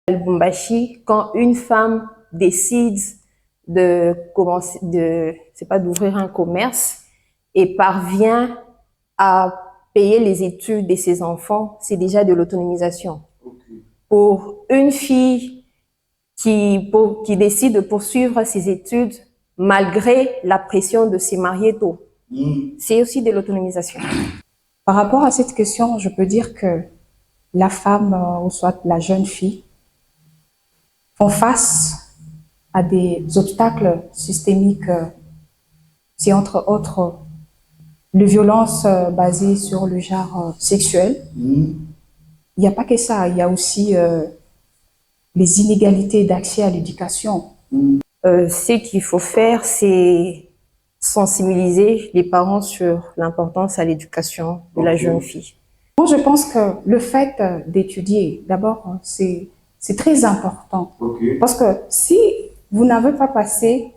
Lubumbashi, quand une femme décide de commencer, c'est pas d'ouvrir un commerce et parvient à payer les études de ses enfants, c'est déjà de l'autonomisation. Okay. Pour une fille qui décide de poursuivre ses études malgré la pression de se marier tôt, c'est aussi de l'autonomisation. Par rapport à cette question, je peux dire que la femme, ou soit la jeune fille, font face à des obstacles systémiques, c'est entre autres les violences basées sur le genre sexuel. Il n'y a pas que ça, il y a aussi les inégalités d'accès à l'éducation. Ce qu'il faut faire, c'est sensibiliser les parents sur l'importance à l'éducation de la jeune fille. Moi, je pense que le fait d'étudier, d'abord, c'est très important. Parce que si vous n'avez pas passé,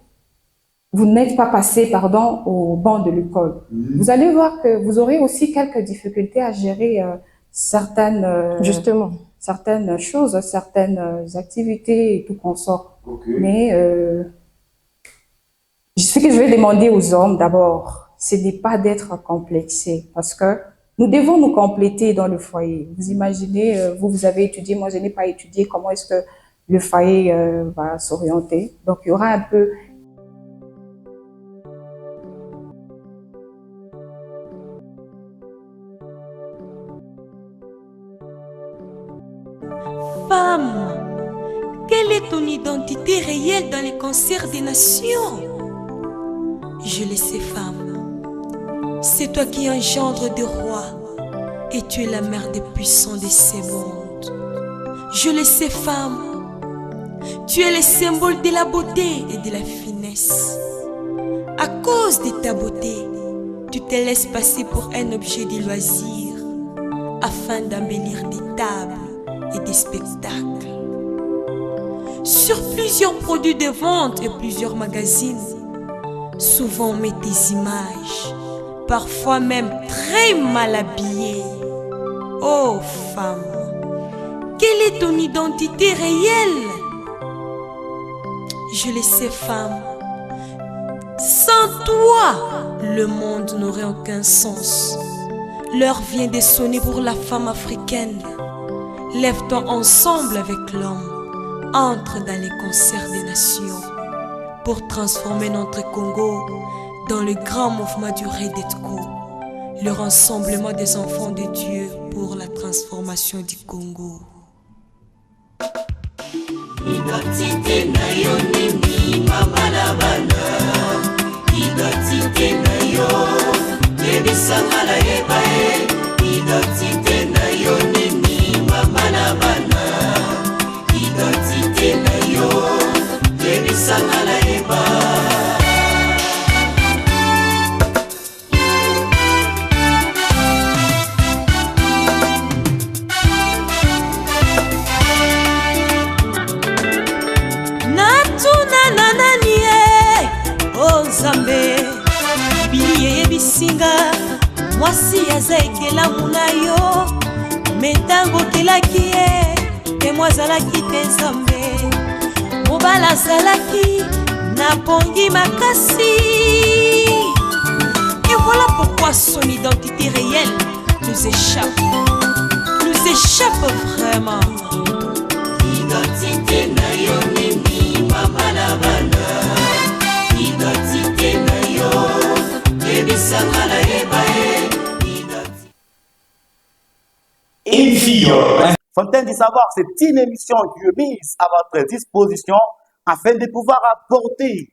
vous n'êtes pas passé, pardon, au banc de l'école, vous allez voir que vous aurez aussi quelques difficultés à gérer certaines, justement, certaines choses, certaines activités et tout qu'on sort. Mais ce que je vais demander aux hommes d'abord, ce n'est pas d'être complexés, parce que nous devons nous compléter dans le foyer. Vous imaginez, vous avez étudié, moi je n'ai pas étudié, comment est-ce que le foyer va s'orienter? Donc il y aura un peu... Femme, quelle est ton identité réelle dans les concerts des nations? Je le sais, femme, c'est toi qui engendres des rois et tu es la mère des puissants de ces mondes. Je le sais, femme, tu es le symbole de la beauté et de la finesse. À cause de ta beauté, tu te laisses passer pour un objet de loisir afin d'embellir des tables et des spectacles. Sur plusieurs produits de vente et plusieurs magazines, souvent on met des images, parfois même très mal habillées. Oh femme, quelle est ton identité réelle? Je le sais, femme, sans toi, le monde n'aurait aucun sens. L'heure vient de sonner pour la femme africaine. Lève-toi ensemble avec l'homme, entre dans les concerts des nations pour transformer notre Congo dans le grand mouvement du Redetco, le rassemblement des enfants de Dieu pour la transformation du Congo. Identité na yo nini mama na bana, identité na yo yebisanga na yebae, identité na yo nini mama na bana, identité na yo yebisanga na yebae. Bisinga mwasi aza ekelamu na yo metango kelaki ye emo azalaki te nzambe mobala azalaki na pongi makasi. Et voilà pourquoi son identité réelle nous échappe vraiment. Identité na yo nini mama na bana, identité na yo Fontaine du Savoir, c'est une émission qui est mise à votre disposition afin de pouvoir apporter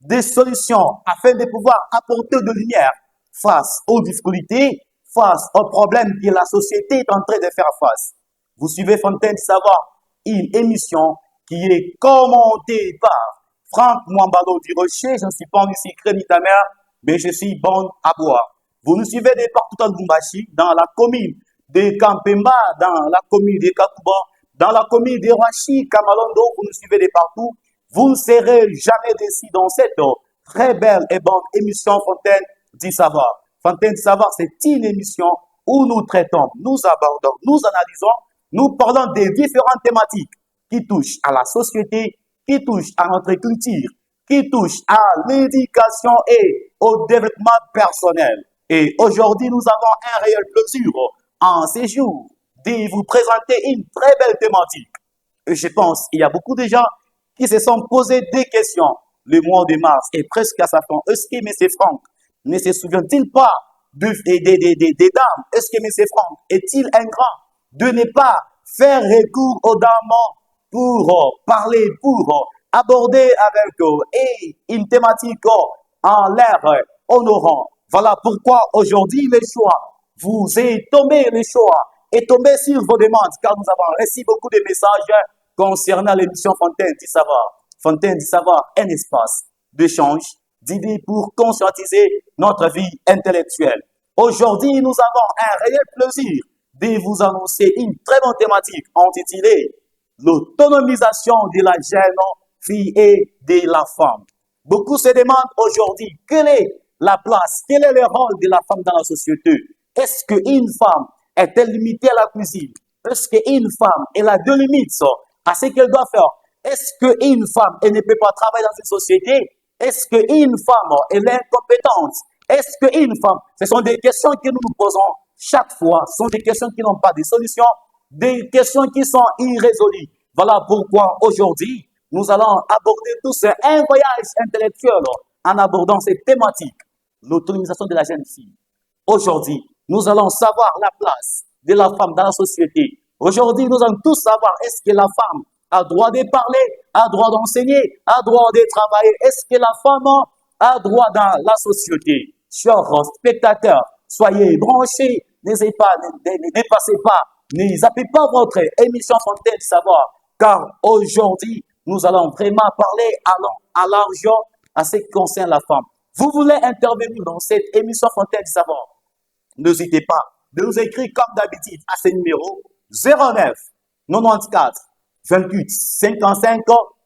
des solutions, afin de pouvoir apporter de lumière face aux difficultés, face aux problèmes que la société est en train de faire face. Vous suivez Fontaine du Savoir, une émission qui est commentée par Franck Mwambalo du Rocher. Je ne suis pas un secret ni ta mère, mais je suis bon à boire. Vous nous suivez de partout à Lubumbashi, dans la commune de Kampemba, dans la commune de Kakuba, dans la commune de Rachi, Kamalondo, vous nous suivez de partout. Vous ne serez jamais déçus dans cette très belle et bonne émission Fontaine du Savoir. Fontaine du Savoir, c'est une émission où nous traitons, nous abordons, nous analysons, nous parlons des différentes thématiques qui touchent à la société, qui touchent à notre culture, qui touchent à l'éducation et au développement personnel. Et aujourd'hui, nous avons un réel plaisir en ces jours de vous présenter une très belle thématique. Et je pense qu'il y a beaucoup de gens qui se sont posés des questions. Le mois de mars est presque à sa fin. Est-ce que M. Franck ne se souvient-il pas des dames? Est-ce que M. Franck est-il ingrat de ne pas faire recours aux dames pour parler, pour aborder avec eux et une thématique en l'air honorant? Voilà pourquoi aujourd'hui le choix vous est tombé, le choix est tombé sur vos demandes, car nous avons reçu beaucoup de messages concernant l'émission Fontaine du Savoir. Fontaine du Savoir, un espace d'échange, d'idées pour conscientiser notre vie intellectuelle. Aujourd'hui, nous avons un réel plaisir de vous annoncer une très bonne thématique intitulée l'autonomisation de la jeune fille et de la femme. Beaucoup se demandent aujourd'hui quelle est la place, quel est le rôle de la femme dans la société. Est-ce qu'une femme est-elle limitée à la cuisine? Est-ce qu'une femme, elle a deux limites à ce qu'elle doit faire? Est-ce qu'une femme, elle ne peut pas travailler dans une société? Est-ce qu'une femme, elle est incompétente? Est-ce qu'une femme, ce sont des questions que nous nous posons chaque fois, ce sont des questions qui n'ont pas de solution, des questions qui sont irrésolues. Voilà pourquoi aujourd'hui, nous allons aborder tous un voyage intellectuel en abordant cette thématique, l'autonomisation de la jeune fille. Aujourd'hui, nous allons savoir la place de la femme dans la société. Aujourd'hui, nous allons tous savoir est-ce que la femme a droit de parler, a droit d'enseigner, a droit de travailler. Est-ce que la femme a droit dans la société? Chers spectateurs, soyez branchés, ne passez pas, ne zappez pas votre émission Fontaine du Savoir, car aujourd'hui, nous allons vraiment parler à l'argent à ce qui concerne la femme. Vous voulez intervenir dans cette émission Fontaine du Savoir? N'hésitez pas de nous écrire comme d'habitude à ce numéro 09 94 28 55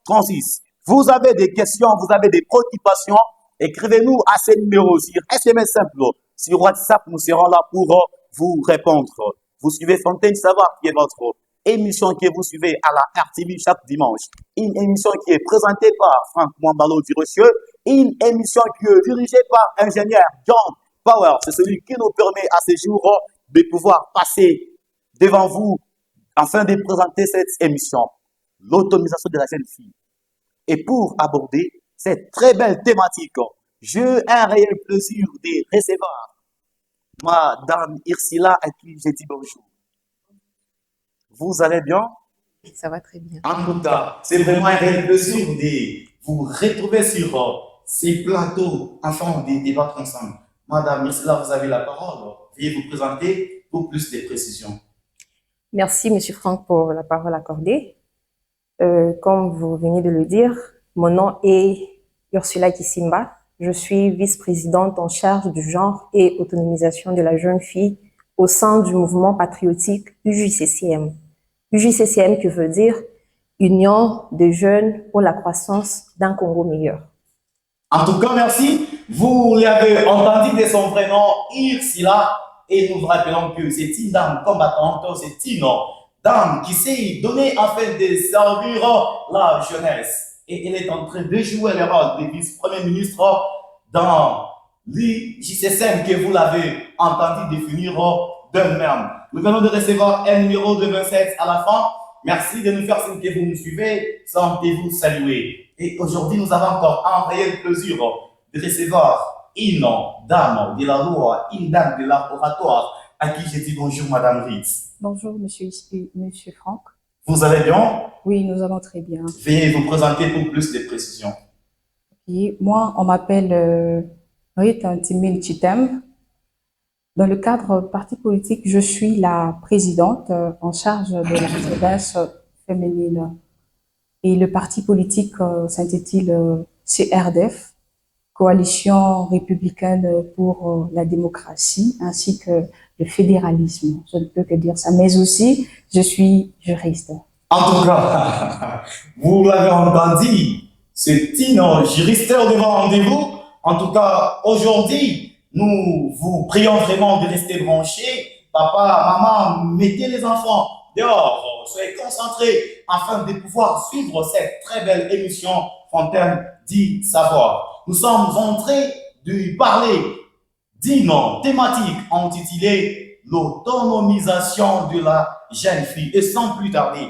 36. Vous avez des questions, vous avez des préoccupations, écrivez-nous à ce numéro sur SMS simple. Sur WhatsApp, nous serons là pour vous répondre. Vous suivez Fontaine du Savoir, qui est votre émission que vous suivez à la RTV chaque dimanche. Une émission qui est présentée par Franck Mwambalo Durossieux, une émission qui est dirigée par ingénieur John Power. C'est celui qui nous permet à ce jour de pouvoir passer devant vous afin de présenter cette émission, l'autonomisation de la jeune fille. Et pour aborder cette très belle thématique, j'ai un réel plaisir de recevoir Madame Ursula à qui j'ai dit bonjour. Vous allez bien? Ça va très bien. En tout cas, c'est vraiment un réel plaisir de vous retrouver sur ces plateaux afin de débattre ensemble. Madame Ursula, vous avez la parole. Veuillez vous présenter pour plus de précisions. Merci, Monsieur Franck, pour la parole accordée. Comme vous venez de le dire, mon nom est Ursula Kisimba. Je suis vice-présidente en charge du genre et autonomisation de la jeune fille au sein du mouvement patriotique UJCCM. UJCCM qui veut dire Union des jeunes pour la croissance d'un Congo meilleur. En tout cas, merci. Vous l'avez entendu de son vrai nom, Ursula, et nous vous rappelons que c'est une dame combattante, c'est une dame qui s'est donnée afin de servir la jeunesse. Et elle est en train de jouer le rôle de vice-premier ministre dans l'UJCCM que vous l'avez entendu définir d'elle-même. Nous venons de recevoir un numéro de 27 à la fin. Merci de nous faire signe que vous nous suivez, sentez-vous saluer. Et aujourd'hui, nous avons encore un réel plaisir de recevoir une dame de la loi, une dame de l'oratoire, à qui j'ai dit bonjour, Madame Ritz. Bonjour, monsieur Franck. Vous allez bien? Oui, nous allons très bien. Veuillez vous présenter pour plus de précisions. Et moi, on m'appelle Rita Timil Chitem. Dans le cadre parti politique, je suis la présidente en charge de la jeunesse féminine. Et le parti politique s'intitule CRDF, Coalition républicaine pour la démocratie, ainsi que le fédéralisme. Je ne peux que dire ça. Mais aussi, je suis juriste. En tout cas, vous l'avez entendu, c'est une juriste devant rendez-vous. En tout cas, aujourd'hui, nous vous prions vraiment de rester branchés. Papa, maman, mettez les enfants dehors. Soyez concentrés afin de pouvoir suivre cette très belle émission Fontaine dit Savoir. Nous sommes en train de parler d'une thématique intitulée l'autonomisation de la jeune fille. Et sans plus tarder,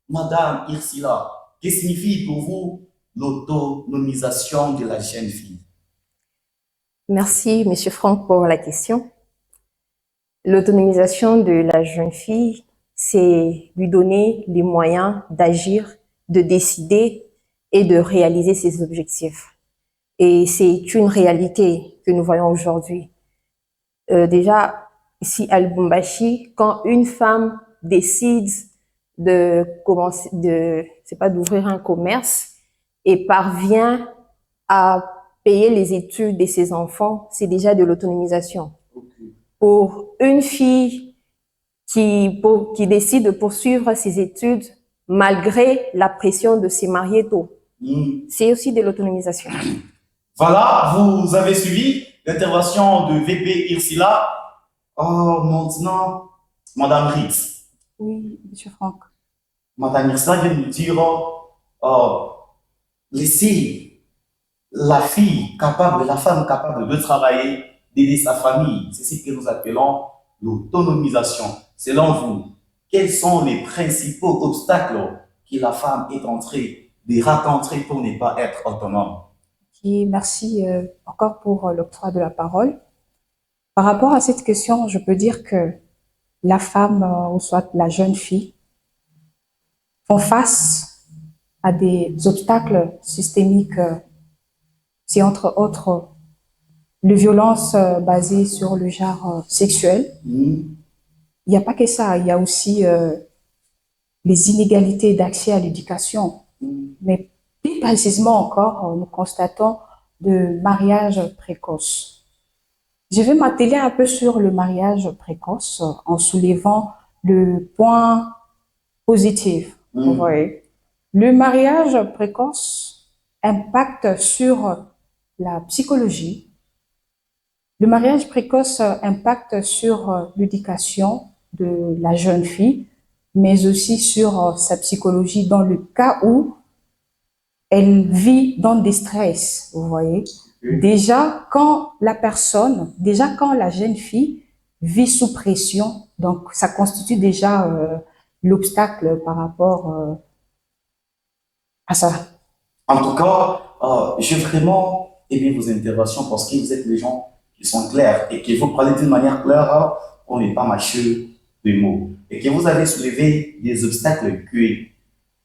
Madame Irsila, que signifie pour vous l'autonomisation de la jeune fille? Merci, Monsieur Franck, pour la question. L'autonomisation de la jeune fille, c'est lui donner les moyens d'agir, de décider et de réaliser ses objectifs. Et c'est une réalité que nous voyons aujourd'hui. Déjà, ici à Lubumbashi, quand une femme décide de commencer, c'est pas d'ouvrir un commerce et parvient à payer les études de ses enfants, c'est déjà de l'autonomisation. Pour une fille qui décide de poursuivre ses études malgré la pression de se marier tôt, c'est aussi de l'autonomisation. Voilà, vous avez suivi l'intervention de VP Irsila. Maintenant, Madame Ritz. Oui, Monsieur Franck. Madame Irsila vient nous dire laisser la fille capable, la femme capable de travailler, d'aider sa famille. C'est ce que nous appelons l'autonomisation. Selon vous, quels sont les principaux obstacles que la femme est en train de rencontrer pour ne pas être autonome? Et merci encore pour l'octroi de la parole. Par rapport à cette question, je peux dire que la femme ou soit la jeune fille font face à des obstacles systémiques. C'est entre autres les violences basées sur le genre sexuel. Il n'y a pas que ça, il y a aussi les inégalités d'accès à l'éducation. Mais plus précisément encore, nous constatons de mariage précoce. Je vais m'atteler un peu sur le mariage précoce en soulevant le point positif. Vous voyez, le mariage précoce impacte sur la psychologie. Le mariage précoce impacte sur l'éducation de la jeune fille, mais aussi sur sa psychologie dans le cas où elle vit dans des stress, vous voyez. Déjà, quand la jeune fille vit sous pression, donc ça constitue déjà l'obstacle par rapport à ça. En tout cas, j'ai vraiment aimé vos interventions parce que vous êtes des gens qui sont clairs et que vous parlez d'une manière claire, on n'est pas mâcheux de mots. Et que vous avez soulevé des obstacles que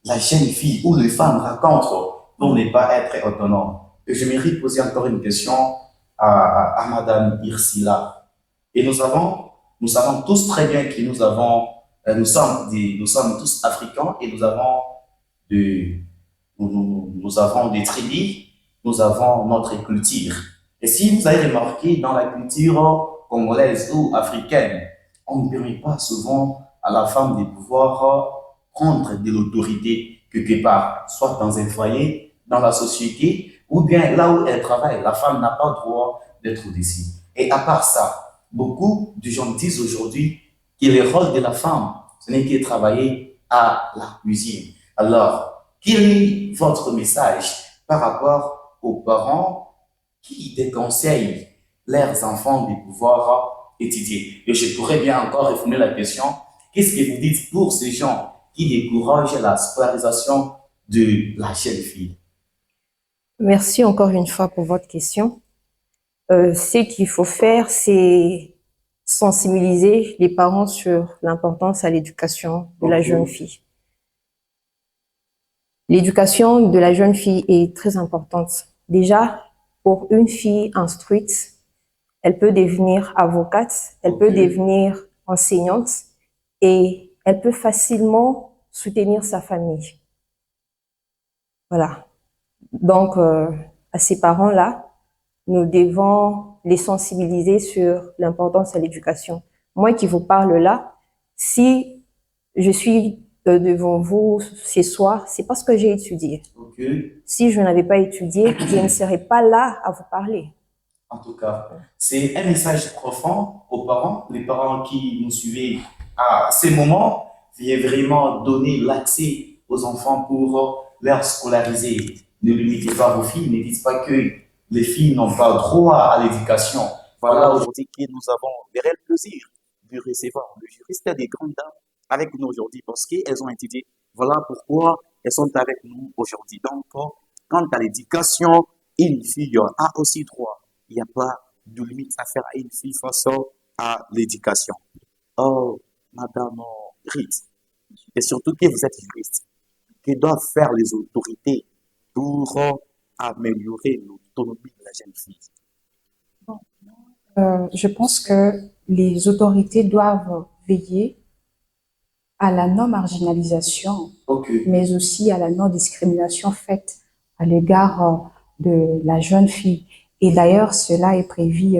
la jeune fille ou les femmes rencontrent pour ne pas être autonome. Et je mérite poser encore une question à Madame Irsila. Et nous savons tous très bien que nous sommes tous africains et nous avons des tribus, nous avons notre culture. Et si vous avez remarqué dans la culture congolaise ou africaine, on ne permet pas souvent à la femme de pouvoir prendre de l'autorité quelque part, soit dans un foyer, dans la société, ou bien là où elle travaille. La femme n'a pas le droit d'être au-dessus. Et à part ça, beaucoup de gens disent aujourd'hui que le rôle de la femme, ce n'est que travailler à la cuisine. Alors, quel est votre message par rapport aux parents qui déconseillent leurs enfants de pouvoir étudier? Et je pourrais bien encore reformuler la question. Qu'est-ce que vous dites pour ces gens qui découragent la scolarisation de la jeune fille? Merci encore une fois pour votre question. Ce qu'il faut faire, c'est sensibiliser les parents sur l'importance à l'éducation de la jeune fille. L'éducation de la jeune fille est très importante. Déjà, pour une fille instruite, elle peut devenir avocate, elle peut devenir enseignante et elle peut facilement soutenir sa famille. Voilà. Donc, à ces parents-là, nous devons les sensibiliser sur l'importance à l'éducation. Moi qui vous parle là, si je suis devant vous ce soir, c'est parce que j'ai étudié. Si je n'avais pas étudié, je ne serais pas là à vous parler. En tout cas, c'est un message profond aux parents, les parents qui nous suivaient à ces moments. veuillez vraiment donner l'accès aux enfants pour leur scolariser. Ne limitez pas vos filles, ne dites pas que les filles n'ont pas droit à l'éducation. Voilà aujourd'hui que nous avons le réel plaisir de recevoir le juriste des grandes dames avec nous aujourd'hui parce qu'elles ont étudié. Voilà pourquoi elles sont avec nous aujourd'hui. Donc, quant à l'éducation, une fille a aussi droit. Il n'y a pas de limite à faire à une fille face à l'éducation. Oh, Madame Rite, et surtout que vous êtes juriste, que doivent faire les autorités pour améliorer l'autonomie de la jeune fille? Je pense que les autorités doivent veiller à la non-marginalisation, Ok. mais aussi à la non-discrimination faite à l'égard de la jeune fille. Et d'ailleurs, cela est prévu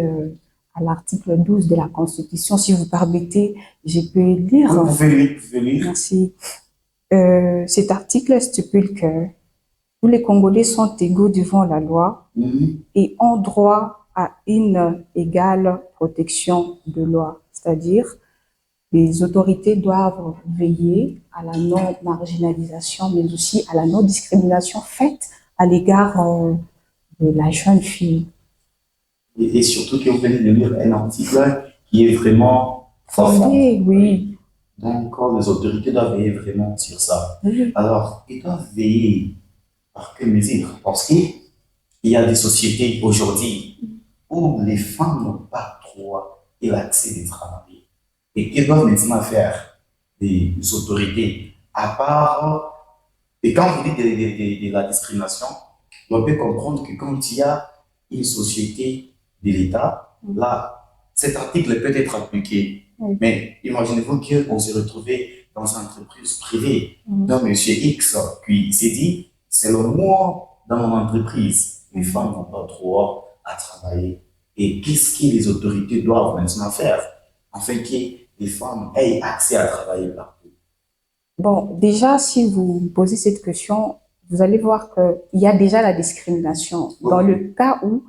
à l'article 12 de la Constitution. Si vous permettez, je peux lire. Vous pouvez lire. Merci. Cet article stipule que tous les Congolais sont égaux devant la loi et ont droit à une égale protection de loi. C'est-à-dire, les autorités doivent veiller à la non-marginalisation, mais aussi à la non-discrimination faite à l'égard de la jeune fille. Et surtout que vous venez de lire un article qui est vraiment profond. Oui. Donc, les autorités doivent veiller vraiment sur ça. Oui. Alors, ils doivent veiller par quelle mesure? Parce qu'il y a des sociétés aujourd'hui où les femmes n'ont pas droit et l'accès de travailler. Et qu'ils doivent maintenant faire les autorités à part. Et quand vous dites de la discrimination, on peut comprendre que quand il y a une société de l'État, là, cet article peut être appliqué. Mais imaginez-vous qu'on se retrouvait dans une entreprise privée d'un monsieur X qui s'est dit, selon moi, dans mon entreprise, les femmes n'ont pas droit à travailler. Et qu'est-ce que les autorités doivent maintenant faire afin que les femmes aient accès à travailler partout? Bon, déjà, si vous me posez cette question, vous allez voir qu'il y a déjà la discrimination. Dans le cas où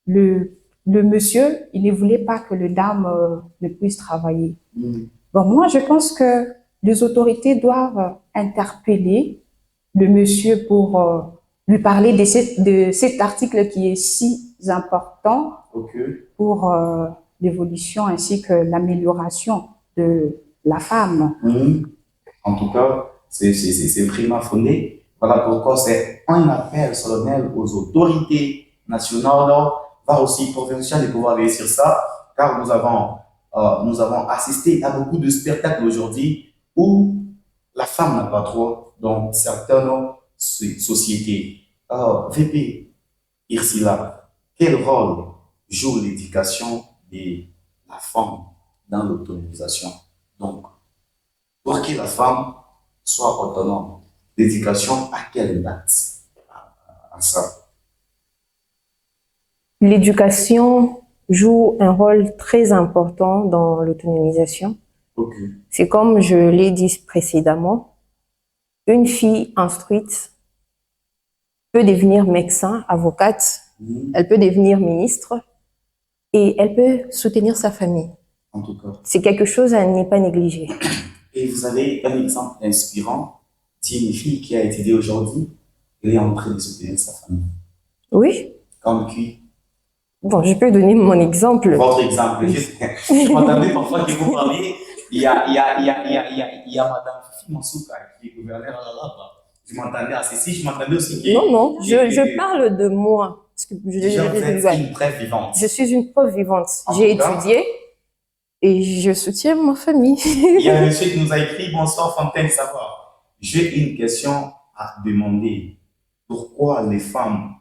le monsieur, il ne voulait pas que le dame ne puisse travailler. Bon, moi, je pense que les autorités doivent interpeller le monsieur pour lui parler de cet article qui est si important pour l'évolution ainsi que l'amélioration de la femme. En tout cas, c'est vraiment fondé. Voilà pourquoi c'est un appel solennel aux autorités nationales, voire aussi provinciales, de pouvoir veiller sur ça, car nous avons assisté à beaucoup de spectacles aujourd'hui où la femme n'a pas droit dans certaines sociétés. Alors, VP Irsila, quel rôle joue l'éducation de la femme dans l'autonomisation? Donc, pour que la femme soit autonome, l'éducation à quelle date à ça? L'éducation joue un rôle très important dans l'autonomisation. C'est comme je l'ai dit précédemment, une fille instruite peut devenir médecin, avocate, elle peut devenir ministre et elle peut soutenir sa famille. En tout cas. C'est quelque chose à ne pas négliger. Et vous avez un exemple inspirant d'une fille qui a étudié aujourd'hui, elle est en train de soutenir sa famille. Oui. Comme qui? Bon, je peux donner mon exemple. Votre exemple. Je m'attendais parfois que vous parliez. Il y a Madame Fifi Mansouka qui est gouverneure là-bas. Je m'attendais à ceci, je m'attendais aussi. Non, je parle de moi. Parce que une preuve vivante. Je suis une preuve vivante. J'ai étudié et je soutiens ma famille. Il y a un monsieur qui nous a écrit, bonsoir Fontaine Savoir. J'ai une question à demander. Pourquoi les femmes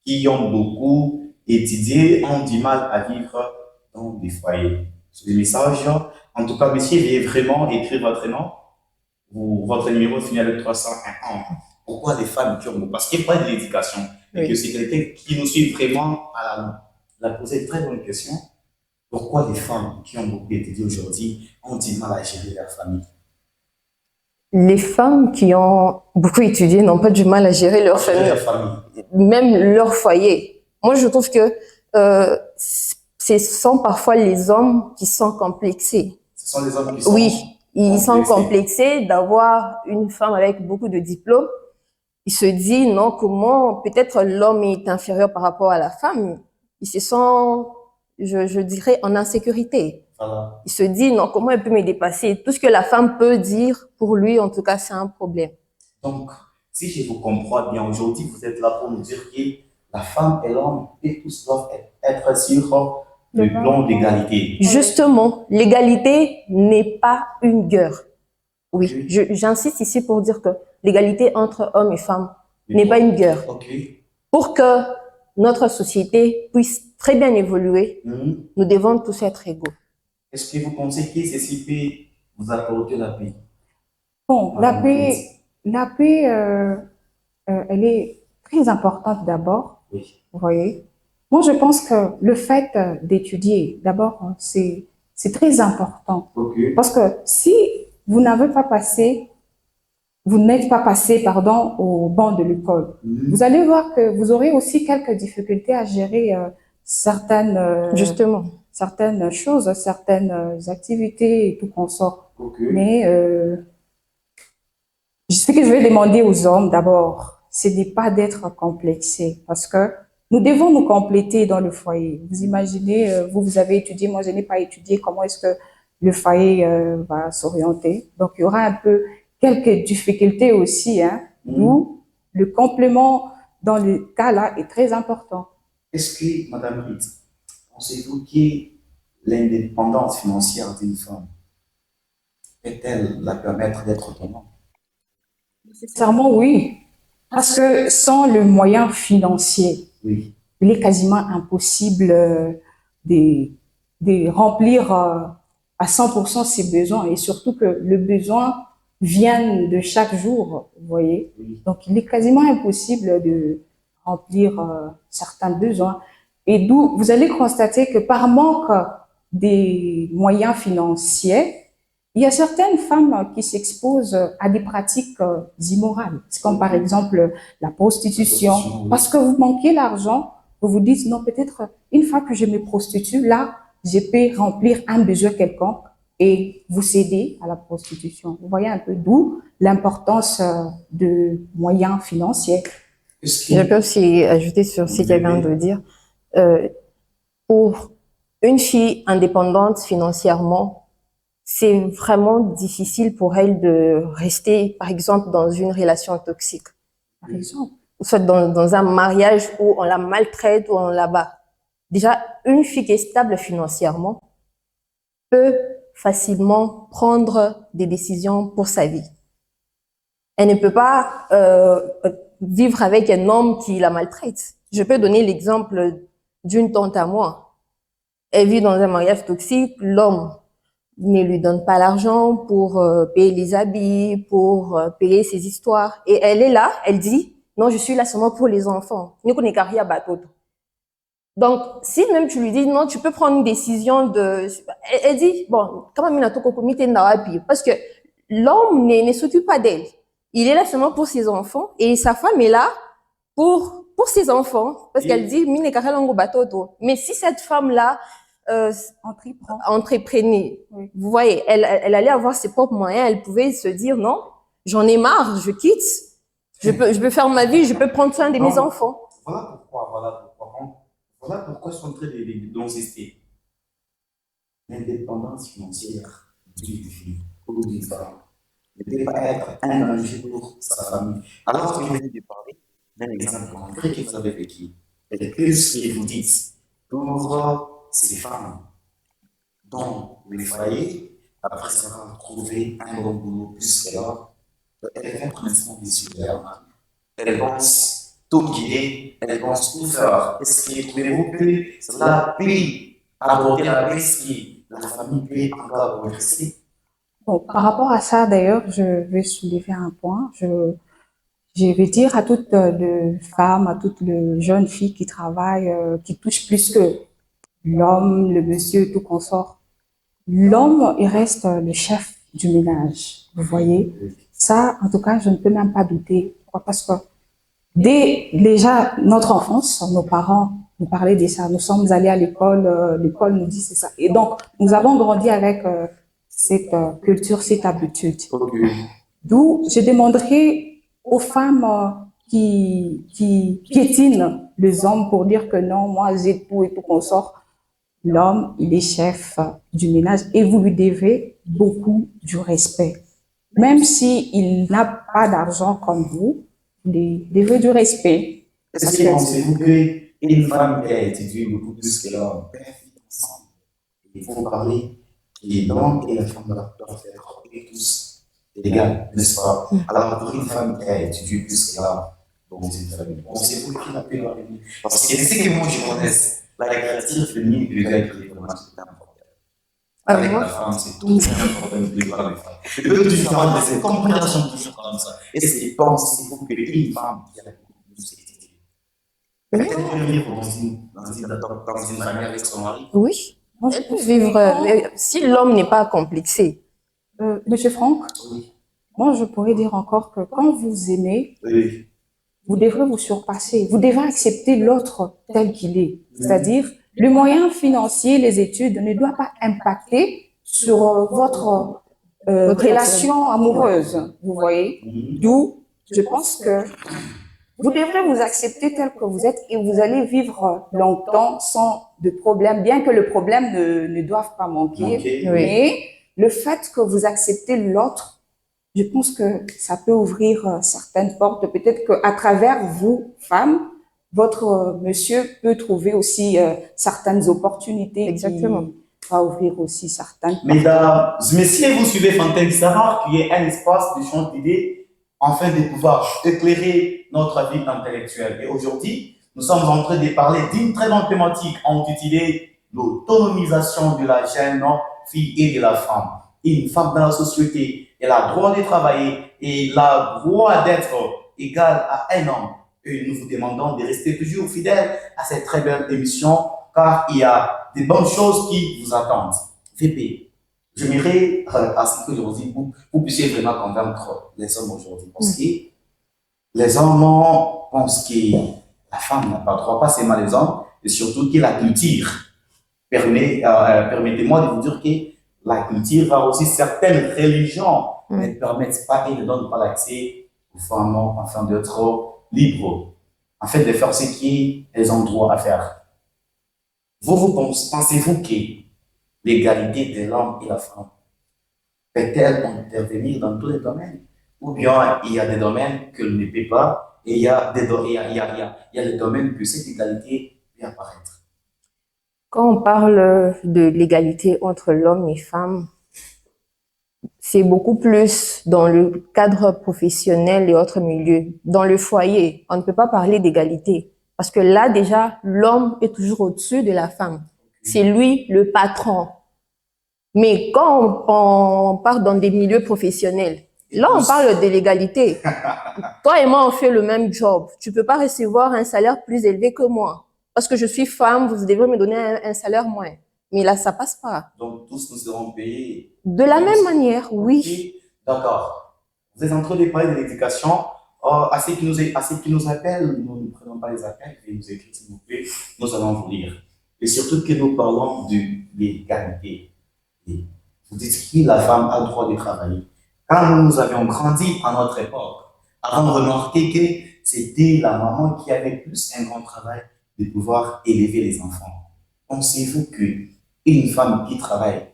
qui ont beaucoup étudié ont du mal à vivre dans des foyers? C'est le message. En tout cas, monsieur, veuillez vraiment écrire votre nom. Votre numéro finit avec 301. Pourquoi les femmes qui ont beaucoup? Parce qu'il n'y a pas de l'éducation. Et que c'est quelqu'un qui nous suit vraiment à la main. Il a posé une très bonne question. Pourquoi les femmes qui ont beaucoup étudié aujourd'hui ont du mal à gérer leur famille? Les femmes qui ont beaucoup étudié n'ont pas du mal à gérer leur famille. Même leur foyer. Moi, je trouve que ce sont parfois les hommes qui sont complexés. Ce sont les hommes qui sont... Oui, Ils sont Complexé. complexés d'avoir une femme avec beaucoup de diplômes. Ils se disent, non, comment, peut-être l'homme est inférieur par rapport à la femme. Ils se sentent, je dirais, en insécurité. Voilà. Il se dit, non, comment elle peut me dépasser? Tout ce que la femme peut dire, pour lui, en tout cas, c'est un problème. Donc, si je vous comprends bien, aujourd'hui, vous êtes là pour nous dire que la femme et l'homme, et tous doivent être sur le plan d'égalité. Justement, l'égalité n'est pas une guerre. Oui, Ok. j'insiste ici pour dire que l'égalité entre hommes et femmes Mais n'est bon. pas une guerre. Ok. Pour que notre société puisse très bien évoluer, Mhm. nous devons tous être égaux. Est-ce que vous pensez que ceci peut vous apporter la paix? Bon, Madame la paix, elle est très importante d'abord, Oui. vous voyez. Moi, je pense que le fait d'étudier, d'abord, c'est très important. Ok. Parce que si vous n'avez pas passé, vous n'êtes pas passé, pardon, au banc de l'école, Mhm. vous allez voir que vous aurez aussi quelques difficultés à gérer certaines, Justement. certaines choses, certaines activités et tout consort. Ok. Mais ce que je vais demander aux hommes d'abord, ce n'est pas d'être complexés parce que nous devons nous compléter dans le foyer. Vous imaginez, vous avez étudié, moi je n'ai pas étudié, comment est-ce que le foyer va s'orienter? Donc il y aura un peu quelques difficultés aussi, hein, d'où le complément dans le cas là est très important. Est-ce que, Madame Ritz, pensez-vous que l'indépendance financière d'une femme peut-elle la permettre d'être autonome? Sincèrement, oui. Parce que sans le moyen financier, Oui. il est quasiment impossible de, de remplir à 100% ses besoins et surtout que le besoin vient de chaque jour, vous voyez. Oui. Donc, il est quasiment impossible de remplir certains besoins. Et d'où vous allez constater que par manque des moyens financiers, il y a certaines femmes qui s'exposent à des pratiques immorales. C'est comme par exemple la prostitution. La prostitution, oui. Parce que vous manquez l'argent, vous vous dites, non, peut-être une fois que je me prostitue, là, je peux remplir un besoin quelconque et vous cédez à la prostitution. Vous voyez un peu d'où l'importance de moyens financiers. Est-ce Je que peux aussi ajouter sur ce qu'elle vient de dire. Pour une fille indépendante financièrement, c'est vraiment difficile pour elle de rester, par exemple, dans une relation toxique, Par exemple, soit dans un mariage où on la maltraite, où on la bat. Déjà, une fille qui est stable financièrement peut facilement prendre des décisions pour sa vie. Elle ne peut pas vivre avec un homme qui la maltraite. Je peux donner l'exemple d'une tante à moi. Elle vit dans un mariage toxique, l'homme ne lui donne pas l'argent pour payer les habits, pour payer ses histoires. Et elle est là, elle dit, non, je suis là seulement pour les enfants. Donc, si même tu lui dis, non, tu peux prendre une décision de... Elle dit, bon, quand même, parce que l'homme ne s'occupe pas d'elle. Il est là seulement pour ses enfants et sa femme est là pour ses enfants. Parce qu'elle dit, mais si cette femme-là entreprenait, Oui. vous voyez, elle allait avoir ses propres moyens, elle pouvait se dire, non, j'en ai marre, je quitte, je peux faire ma vie, je peux prendre soin de mes Non. enfants. Voilà pourquoi je suis en train d'insister. L'indépendance financière d'une fille ou d'une femme ne peut pas être un danger pour sa famille. Alors que je viens de parler d'un exemple concret que vous avez vécu. Et plus ce que vous dites pour ces femmes dans le foyer, après avoir trouvé un bon boulot plus qu'alors, elles vont prendre soin des super. Elles pensent tout guider, elles pensent tout faire. Est-ce que trouvez-vous que cela peut apporter la paix qui la famille peut encore progresser? bon, par rapport à ça, d'ailleurs, je vais soulever un point. Je vais dire à toutes les femmes, à toutes les jeunes filles qui travaillent, qui touchent plus que l'homme, le monsieur, tout consort. L'homme, il reste le chef du ménage. Vous voyez? Ça, en tout cas, je ne peux même pas douter. Pourquoi? Parce que dès déjà notre enfance, nos parents nous parlaient de ça. Nous sommes allés à l'école, l'école nous dit c'est ça. Et donc, nous avons grandi avec cette culture, cette habitude. Ok. D'où je demanderais aux femmes qui piétinent les hommes pour dire que non, moi j'ai tout et tout consort. L'homme, il est chef du ménage et vous lui devez beaucoup du respect. Même s'il n'a pas d'argent comme vous lui devez du respect. Est-ce que pensez-vous qu'une femme qui a étudié beaucoup plus que l'homme peut vivre ensemble? Il faut parler que l'homme et la femme doivent être tous égaux, n'est-ce pas? Alors, pour une femme qui a étudié plus que l'homme, dans une famille, pensez-vous qu'il a pu leur aider? Parce que c'est que moi je connaisse la créature féminine et le gars qui est vraiment important. Avec la femme, c'est tout important de voir les femmes. Et peut-être différentes de ces compréhensions toujours comme ça. Est-ce que pensez-vous qu'une femme qui a beaucoup plus étudié peut-elle vivre dans une famille avec son mari? Oui, elle peut vivre si l'homme n'est pas complexé. Monsieur Franck, Oui. moi je pourrais dire encore que quand vous aimez, Oui. vous devrez vous surpasser. Vous devez accepter l'autre tel qu'il est. C'est-à-dire, le moyen financier, les études ne doivent pas impacter sur votre relation amoureuse. Vous voyez? D'où, je pense que vous devrez vous accepter tel que vous êtes et vous allez vivre longtemps sans de problème, bien que le problème ne doive pas manquer. Ok. Mais le fait que vous acceptez l'autre, je pense que ça peut ouvrir certaines portes. Peut-être qu'à travers vous, femmes, votre monsieur peut trouver aussi certaines opportunités. Exactement. Qui va ouvrir aussi certaines portes. Mesdames, messieurs, vous suivez Fontaine Savoir, qui est un espace d'échange d'idées afin de pouvoir éclairer notre vie intellectuelle. Et aujourd'hui, nous sommes en train de parler d'une très bonne thématique intitulée l'autonomisation de la jeune fille et de la femme. Une femme dans la société, elle a le droit de travailler et elle a le droit d'être égale à un homme. Et nous vous demandons de rester toujours fidèles à cette très belle émission, car il y a des bonnes choses qui vous attendent. VP, j'aimerais à ce qu'aujourd'hui vous puissiez vraiment convaincre les hommes aujourd'hui, parce que les hommes pensent que la femme n'a pas le droit, pas seulement les hommes, et surtout que la culture permettez-moi de vous dire que la culture va aussi certaines religions ne permettent pas et ne donnent pas l'accès aux femmes afin d'être libres, afin de faire ce qu'elles ont droit à faire. Pensez-vous que l'égalité de l'homme et la femme peut-elle intervenir dans tous les domaines? Ou bien il y a des domaines qu'elle ne peut pas et il y a des domaines que cette égalité peut apparaître? Quand on parle de l'égalité entre l'homme et femme, c'est beaucoup plus dans le cadre professionnel et autres milieux. Dans le foyer, on ne peut pas parler d'égalité. Parce que là, déjà, l'homme est toujours au-dessus de la femme. C'est lui le patron. Mais quand on part dans des milieux professionnels, là, on parle de l'égalité. Toi et moi, on fait le même job. Tu peux pas recevoir un salaire plus élevé que moi. Parce que je suis femme, vous devez me donner un salaire moins. Mais là, ça passe pas. Donc, tous nous serons payés. De la même manière, oui. D'accord. Vous êtes en train de parler de l'éducation. À ceux qui nous appellent, nous ne prenons pas les appels, et nous écrivez s'il vous plaît, nous allons vous lire. Et surtout que nous parlons de l'égalité. Vous dites que la femme a le droit de travailler. Quand nous avions grandi à notre époque, avons remarqué que c'était la maman qui avait plus un grand travail de pouvoir élever les enfants. Pensez-vous qu'une femme qui travaille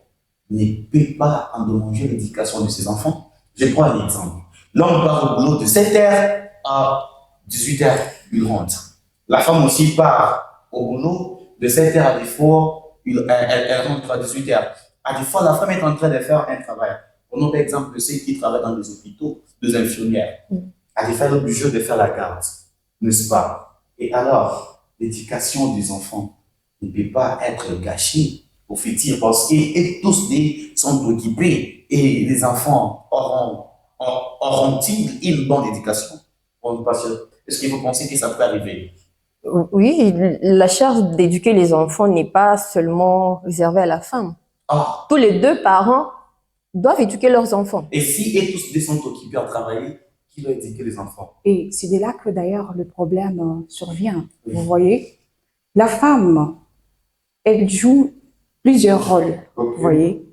ne peut pas endommager l'éducation de ses enfants? Je prends un exemple. L'homme part au boulot de 7h à 18h, il rentre. La femme aussi part au boulot de 7h à des fois, elle rentre à 18h. À des fois, la femme est en train de faire un travail. Prenons par exemple ceux qui travaillent dans les hôpitaux, des infirmières. À des fois, elle est obligée de faire la garde, n'est-ce pas? Et alors, l'éducation des enfants ne peut pas être gâchée au futur parce qu'ils tous sont occupés et les enfants auront-ils une bonne éducation? Est-ce que vous pensez que ça peut arriver? Oui, la charge d'éduquer les enfants n'est pas seulement réservée à la femme. Tous les deux parents doivent éduquer leurs enfants. Et si et tous sont occupés à travailler, qui doit éduquer les enfants? Et c'est de là que d'ailleurs le problème survient. Vous voyez, la femme, elle joue plusieurs rôles. Vous voyez,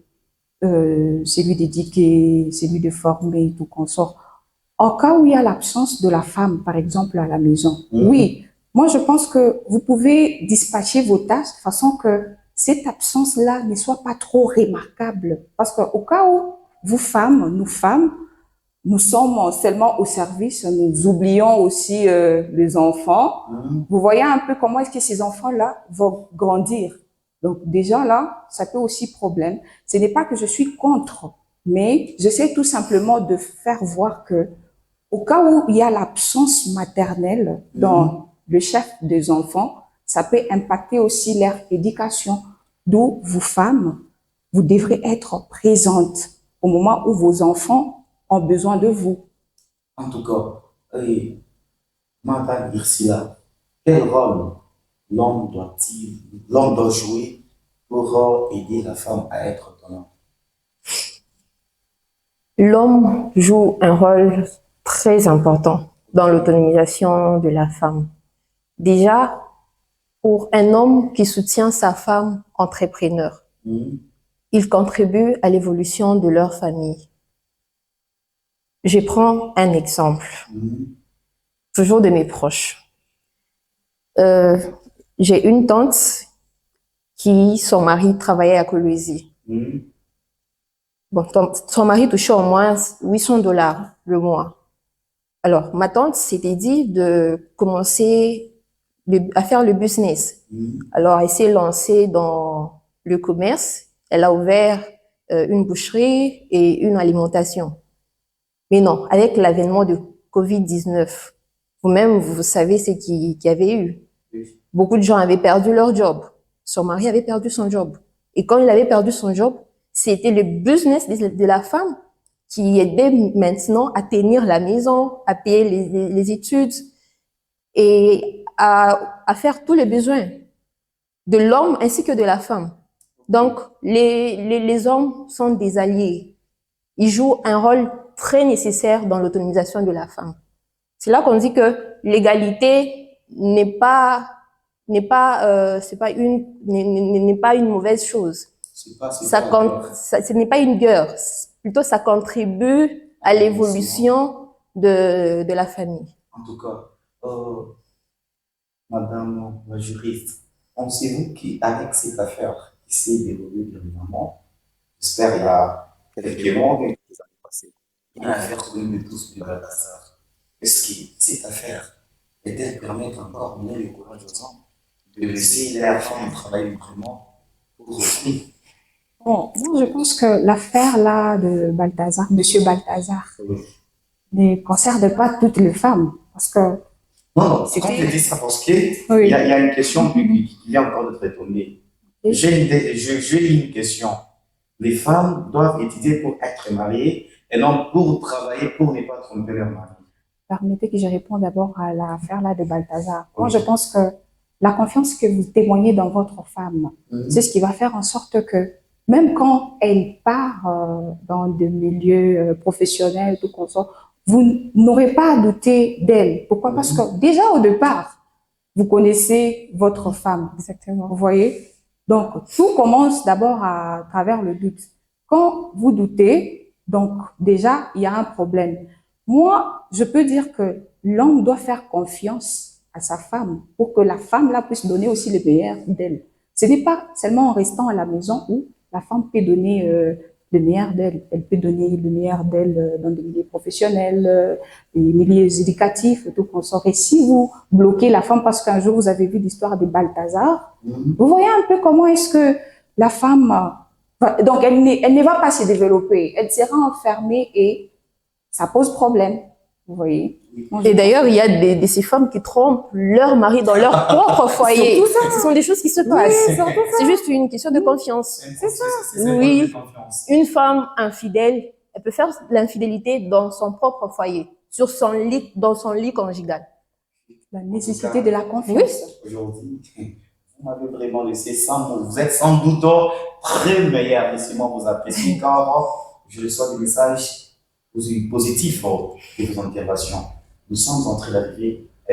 c'est lui d'éduquer, c'est lui de former, tout consort. En cas où il y a l'absence de la femme, par exemple, à la maison, oui, moi je pense que vous pouvez dispatcher vos tâches de façon que cette absence-là ne soit pas trop remarquable. Parce qu'au cas où vous femmes, nous sommes seulement au service, nous oublions aussi les enfants. Vous voyez un peu comment est-ce que ces enfants-là vont grandir. Donc déjà là, ça peut aussi problème. Ce n'est pas que je suis contre, mais j'essaie tout simplement de faire voir que au cas où il y a l'absence maternelle dans le chef des enfants, ça peut impacter aussi leur éducation. D'où vous femmes, vous devrez être présentes au moment où vos enfants ont besoin de vous. En tout cas, Madame Ursula, quel rôle l'homme doit jouer pour aider la femme à être autonome? L'homme joue un rôle très important dans l'autonomisation de la femme. Déjà, pour un homme qui soutient sa femme entrepreneur, il contribue à l'évolution de leur famille. Je prends un exemple, toujours de mes proches. J'ai une tante qui, son mari travaillait à Kolwezi. Bon, son mari touchait au moins $800 le mois. Alors, ma tante s'était dit de commencer à faire le business. Alors, elle s'est lancée dans le commerce. Elle a ouvert une boucherie et une alimentation. Mais non, avec l'avènement de Covid-19, vous-même, vous savez ce qu'il y avait eu. Beaucoup de gens avaient perdu leur job. Son mari avait perdu son job. Et quand il avait perdu son job, c'était le business de la femme qui aidait maintenant à tenir la maison, à payer les études et à faire tous les besoins de l'homme ainsi que de la femme. Donc, les hommes sont des alliés. Ils jouent un rôle très nécessaire dans l'autonomisation de la femme. C'est là qu'on dit que l'égalité n'est pas une mauvaise chose. Ce n'est pas une guerre. Plutôt, ça contribue à l'évolution de la famille. En tout cas, Madame la juriste, pensez-vous qu'avec cette affaire qui s'est déroulée dernièrement, j'espère il y a quelques mois, il y a une affaire connue de tous du Balthazar. Est-ce que cette affaire peut-elle permettre encore donner le courage aux hommes de laisser leur femme travailler vraiment pour offrir? Bon, moi, je pense que l'affaire là de Balthazar, Monsieur Balthazar, ne concerne pas toutes les femmes. Parce que. Non, quand je dis ça, parce qu'il y a une question qui vient encore d'être étonnée. J'ai une question. Les femmes doivent étudier pour être mariées et non pour travailler pour ne pas tromper leur mari. Permettez que je réponde d'abord à l'affaire là de Balthazar. Moi, je pense que la confiance que vous témoignez dans votre femme, c'est ce qui va faire en sorte que même quand elle part dans des milieux professionnels, tout comme ça, vous n'aurez pas à douter d'elle. Pourquoi? Parce que déjà au départ, vous connaissez votre femme. Exactement. Vous voyez? Donc, tout commence d'abord à travers le doute. Quand vous doutez, donc déjà, il y a un problème. Moi, je peux dire que l'homme doit faire confiance à sa femme pour que la femme là puisse donner aussi le meilleur d'elle. Ce n'est pas seulement en restant à la maison où la femme peut donner le meilleur d'elle. Elle peut donner le meilleur d'elle dans des milieux professionnels, des milieux éducatifs, tout qu'on sort. Et si vous bloquez la femme, parce qu'un jour vous avez vu l'histoire de Balthazar, vous voyez un peu comment est-ce que la femme, donc elle ne va pas se développer, elle sera enfermée et ça pose problème. Vous voyez. Et d'ailleurs, il y a de ces femmes qui trompent leur mari dans leur propre foyer. Ce sont des choses qui se passent. C'est juste une question de confiance. C'est ça. Oui, une femme infidèle, elle peut faire l'infidélité dans son propre foyer, sur son lit, dans son lit conjugal. La nécessité de la confiance. Aujourd'hui, vous m'avez vraiment laissé sans mots. Vous êtes sans doute très meilleur. Laissez-moi vous apprécier car je reçois des messages positif de vos interventions. Nous sommes en train d'arriver à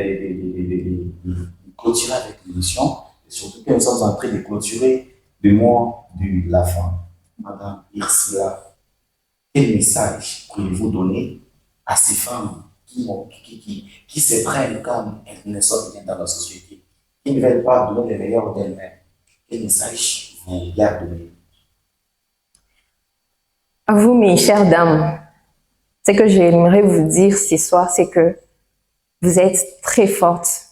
clôturer avec l'émission et surtout que nous sommes en train de clôturer le mois de la femme. Madame Irsila, quel message pourriez-vous donner à ces femmes qui se prennent comme elles ne sont bien dans la société, qui ne veulent pas donner le meilleur d'elles-mêmes? Quel message vous leur donner? À vous, mes chères dames, ce que j'aimerais vous dire ce soir, c'est que vous êtes très fortes,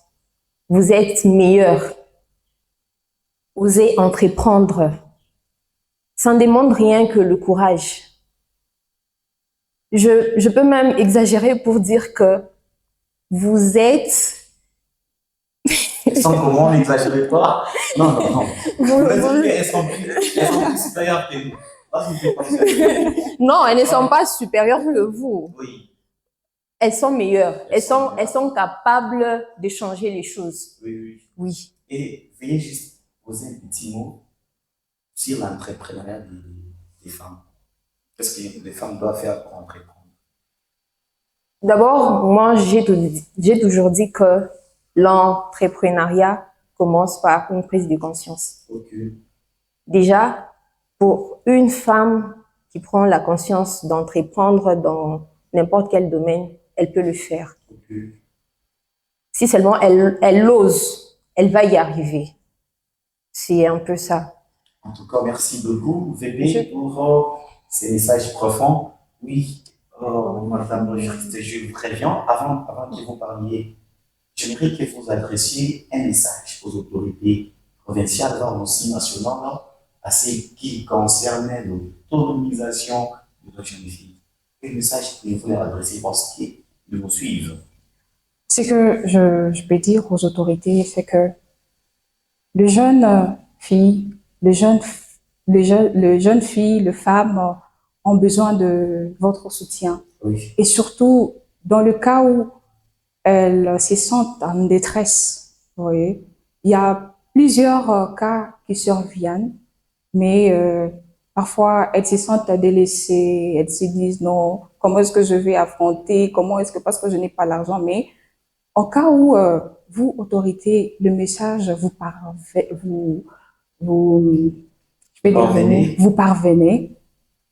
vous êtes meilleures. Osez entreprendre. Ça ne demande rien que le courage. Je peux même exagérer pour dire que vous êtes... Sans comment n'exagérez pas. Non, non, non. Vous- Elles sont plus supérieures que nous. Non, elles ne sont pas supérieures que vous. Oui, Elles sont meilleures. Elles sont capables de changer les choses. oui, oui. Oui. Et veuillez juste poser un petit mot sur l'entrepreneuriat des femmes. Qu'est-ce que les femmes doivent faire pour entreprendre? D'abord, moi, j'ai toujours dit que l'entrepreneuriat commence par une prise de conscience. Ok, Déjà, pour une femme qui prend la conscience d'entreprendre dans n'importe quel domaine, elle peut le faire. ok. Si seulement elle ose, elle va y arriver. C'est un peu ça. En tout cas, merci beaucoup, VP, pour ces messages profonds. Oui, Madame la juriste, je vous préviens, avant que vous parliez, j'aimerais que vous adressiez un message aux autorités provinciales, voire aussi nationales, à ce qui concerne l'autonomisation de la jeune fille. Quel message pouvez-vous leur adresser parce qu'ils nous suivent? Ce que je peux dire aux autorités, c'est que le jeune fille, le jeune fille, le femme ont besoin de votre soutien. Oui, Et surtout, dans le cas où elles se sentent en détresse, vous voyez, il y a plusieurs cas qui surviennent, mais parfois elles se sentent délaissées, elles se disent non, comment est-ce que je vais affronter, comment est-ce que, parce que je n'ai pas l'argent, mais en cas où vous, autorité, le message je vais dire, Parvenez. vous parvenez.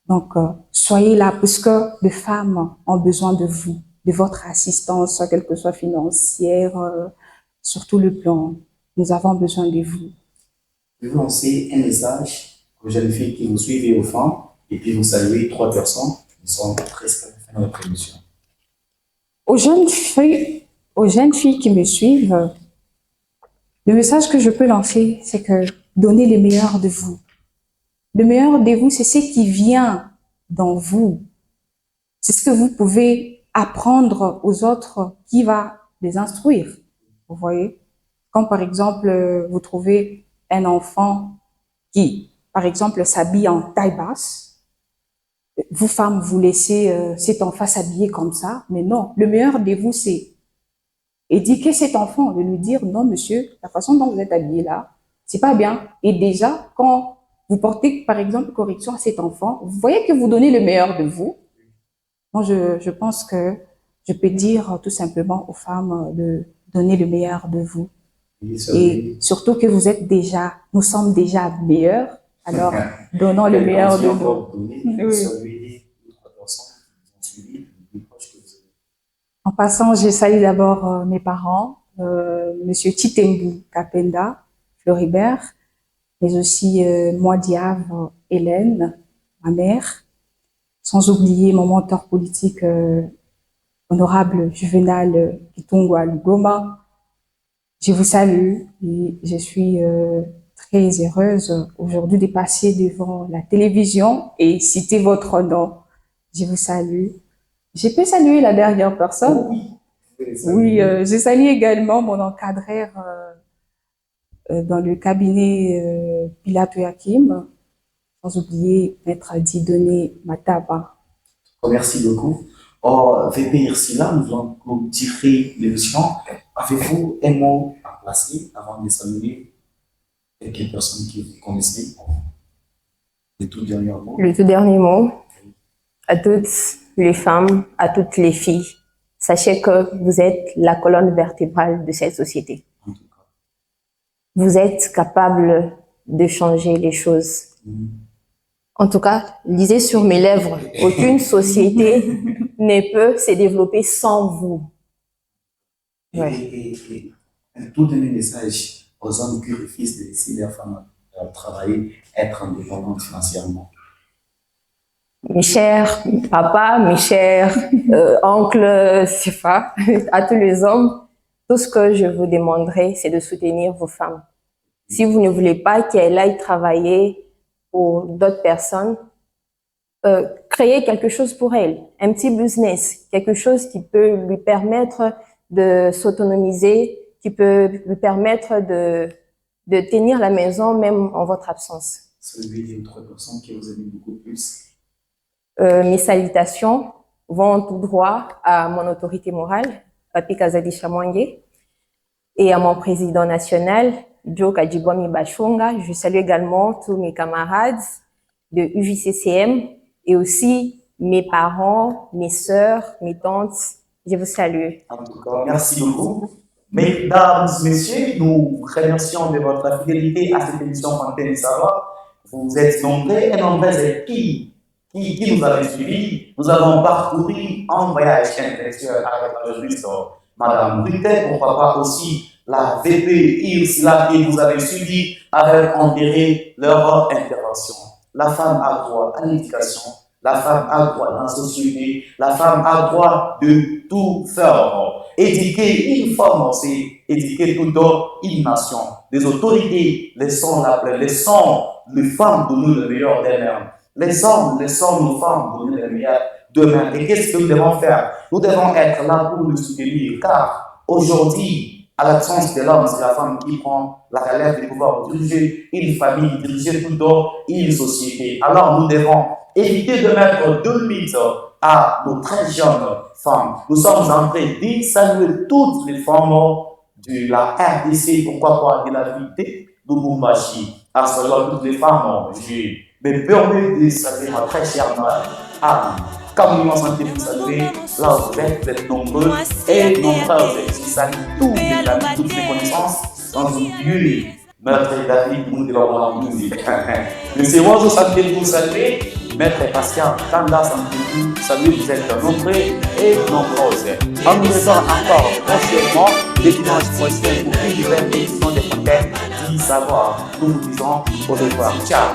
Donc, soyez là parce que les femmes ont besoin de vous, de votre assistance, quelle que soit financière, sur tout le plan. Nous avons besoin de vous. vous lancez un message aux jeunes filles qui vous suivent et aux femmes, et puis vous saluez 3 personnes. Nous sommes presque à la fin de notre émission. Aux jeunes filles qui me suivent, le message que je peux lancer, c'est que donnez le meilleur de vous. Le meilleur de vous, c'est ce qui vient dans vous. C'est ce que vous pouvez apprendre aux autres qui va les instruire. Vous voyez? Comme par exemple, vous trouvez un enfant qui, par exemple, s'habille en taille basse. Vous, femmes, vous laissez cet enfant s'habiller comme ça. Mais non, le meilleur de vous, c'est éduquer cet enfant, de lui dire, non, monsieur, la façon dont vous êtes habillé là, c'est pas bien. Et déjà, quand vous portez, par exemple, correction à cet enfant, vous voyez que vous donnez le meilleur de vous. Moi, je pense que je peux dire tout simplement aux femmes de donner le meilleur de vous. Et surtout que nous sommes déjà meilleurs. Alors, donnons le meilleur de nous. Oui. En passant, je salue d'abord mes parents, Monsieur Chitembu Kapenda, Floribert, mais aussi moi, Diave, Hélène, ma mère, sans oublier mon mentor politique, honorable Juvenal Kitungwa Lugoma. Je vous salue et je suis très heureuse aujourd'hui de passer devant la télévision et citer votre nom. Je vous salue. Je peux saluer la dernière personne. Oui, je salue également mon encadreur dans le cabinet Pilato Yakim, sans oublier Maître Dieudonné Mataba. Merci beaucoup. Oh, VP Irsila, nous allons clôturer l'émission. Avez-vous un mot à placer avant de saluer quelques personnes qui vous connaissez? Le tout dernier mot. Le tout dernier mot à toutes les femmes, à toutes les filles. Sachez que vous êtes la colonne vertébrale de cette société. En tout cas. Vous êtes capable de changer les choses. En tout cas, lisez sur mes lèvres, aucune société ne peut se développer sans vous. Ouais. Et un tout dernier message aux hommes qui refusent de laisser leurs femmes travailler, être indépendantes financièrement. Mes chers papas, mes chers oncles, je sais pas, à tous les hommes, tout ce que je vous demanderai, c'est de soutenir vos femmes. Si vous ne voulez pas qu'elles aillent travailler pour d'autres personnes, créez quelque chose pour elles, un petit business, quelque chose qui peut lui permettre de s'autonomiser, qui peut lui permettre de tenir la maison même en votre absence. Celui des autres personnes qui vous aiment beaucoup plus. Mes salutations vont tout droit à mon autorité morale, Papi Kazadi Chamwange, et à mon président national, Joe Kadjibomi Bachunga. Je salue également tous mes camarades de UVCCM et aussi mes parents, mes sœurs, mes tantes. Je vous salue. En tout cas, merci beaucoup. Mesdames, messieurs, nous remercions de votre fidélité à cette émission Fontaine du Savoir. Vous êtes nombreux et nombreuses qui nous avez suivis. Nous avons parcouru un voyage intellectuel avec la juriste Madame Rutte, pourquoi pas aussi la VP Irsila que vous avez suivi avec enterré leur intervention. La femme a droit à l'éducation, la femme a droit à la société, la femme a droit de tout faire. Éduquer une femme, c'est éduquer toute une nation. Les autorités, laissons les femmes donner le meilleur d'elles-mêmes. Les hommes, laissons nos femmes donner le meilleur d'eux-mêmes. Et qu'est-ce que nous devons faire? Nous devons être là pour le soutenir, car aujourd'hui, à la chance de l'homme, c'est la femme qui prend la relève de pouvoir diriger une famille, diriger toute une société. Alors nous devons éviter de mettre de limites à nos très jeunes femmes. Nous sommes en train de saluer toutes les femmes de la RDC, pourquoi pas de la ville de Lubumbashi. À saluer toutes les femmes, je me permets de saluer ma très chère mère, Anne. Comme nous sommes pour saluer, là vous êtes nombreux et nombreuses. Je salue tous mes amis, toutes mes connaissances dans un Dieu. Maître David, nous devons la musique. Monsieur Rojo, ça me vous saluer. Maître Pascal, Kanda, ça me saluer. Vous êtes nombreux et nombreuses. On nous retrouve encore prochainement, le dimanche prochain, pour une nouvelle édition des Fontaines du Savoir. Nous vous disons au revoir. Ciao.